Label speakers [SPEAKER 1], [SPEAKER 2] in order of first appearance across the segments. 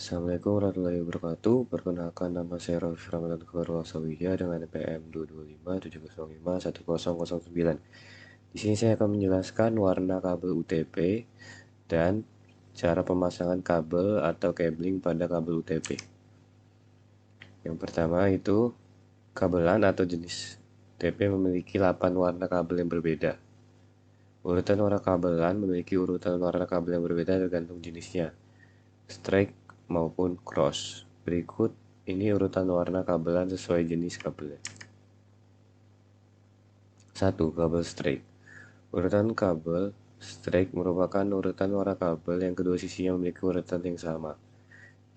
[SPEAKER 1] Assalamualaikum warahmatullahi wabarakatuh. Perkenalkan, nama saya Raffi Ramadan Khairul Asawiyah dengan NPM 22570510009. Di sini saya akan menjelaskan warna kabel UTP dan cara pemasangan kabel atau cabling pada kabel UTP. Yang pertama itu kabelan atau jenis UTP memiliki 8 warna kabel yang berbeda. Urutan warna kabelan memiliki urutan warna kabel yang berbeda tergantung jenisnya, strike maupun cross. Berikut ini urutan warna kabelan sesuai jenis kabelnya. 1. Kabel strike. Urutan kabel strike merupakan urutan warna kabel yang kedua sisinya memiliki urutan yang sama.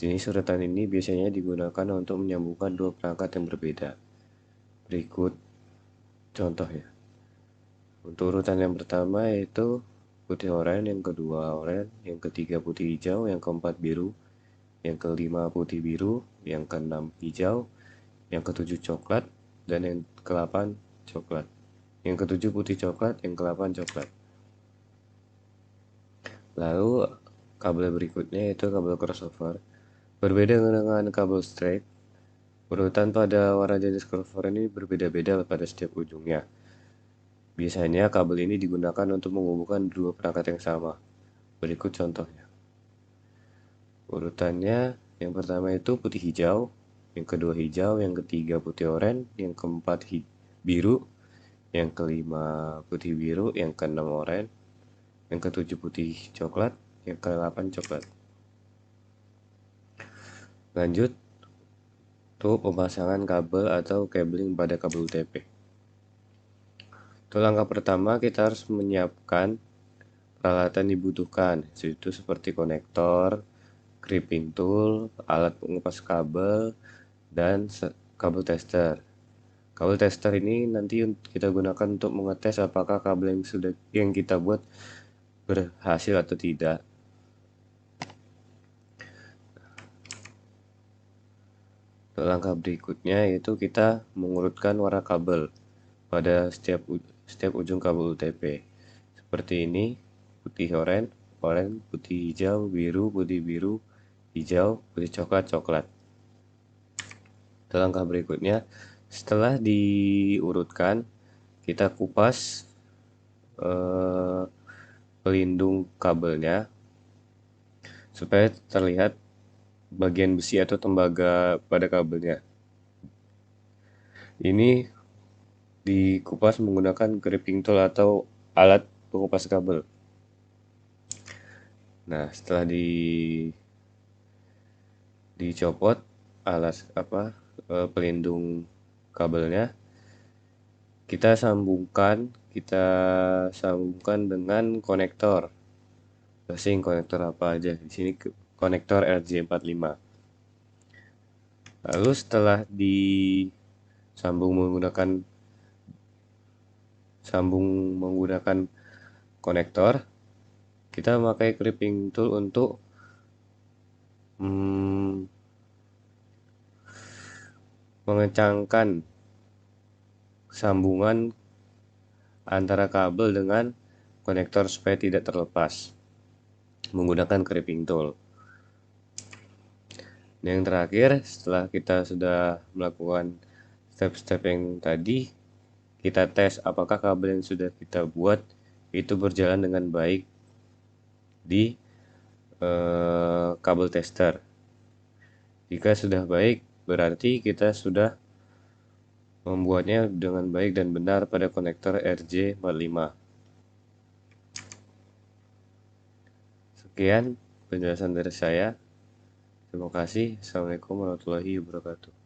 [SPEAKER 1] Jenis urutan ini biasanya digunakan untuk menyambungkan dua perangkat yang berbeda. Berikut contoh ya. Untuk urutan yang pertama yaitu putih oranye, yang kedua oranye, yang ketiga putih hijau, yang keempat biru, yang kelima putih biru, yang keenam hijau, yang ketujuh coklat, dan yang ke-8 coklat. Yang ketujuh putih coklat, yang ke-8 coklat. Lalu kabel berikutnya yaitu kabel crossover. Berbeda dengan kabel straight, urutan pada warna jenis crossover ini berbeda-beda pada setiap ujungnya. Biasanya kabel ini digunakan untuk menghubungkan dua perangkat yang sama. Berikut contohnya. Urutannya yang pertama itu putih hijau, yang kedua hijau, yang ketiga putih oranye, yang keempat biru, yang kelima putih biru, yang keenam oranye, yang ketujuh putih coklat, yang ke-8 coklat. Lanjut untuk pemasangan kabel atau cabling pada kabel UTP. Untuk langkah pertama kita harus menyiapkan peralatan dibutuhkan, yaitu seperti konektor, crimping tool, alat pengupas kabel, dan kabel tester. Kabel tester ini nanti kita gunakan untuk mengetes apakah kabel yang kita buat berhasil atau tidak. Untuk langkah berikutnya yaitu kita mengurutkan warna kabel pada setiap ujung kabel UTP. Seperti ini, putih oranye, oranye, putih hijau, putih biru, hijau, putih coklat, coklat. Untuk langkah berikutnya, setelah diurutkan, kita kupas pelindung kabelnya supaya terlihat bagian besi atau tembaga pada kabelnya. Ini dikupas menggunakan crimping tool atau alat pengupas kabel. Nah, setelah dicopot pelindung kabelnya, kita sambungkan dengan konektor. Casing konektor apa aja? Di sini konektor RJ45. Lalu setelah disambung menggunakan konektor, kita memakai crimping tool untuk mengencangkan sambungan antara kabel dengan konektor supaya tidak terlepas menggunakan crimping tool. Dan yang terakhir, setelah kita sudah melakukan step-step yang tadi, kita tes apakah kabel yang sudah kita buat itu berjalan dengan baik di kabel tester. Jika sudah baik, berarti kita sudah membuatnya dengan baik dan benar pada konektor RJ45. Sekian penjelasan dari saya. Terima kasih. Assalamualaikum warahmatullahi wabarakatuh.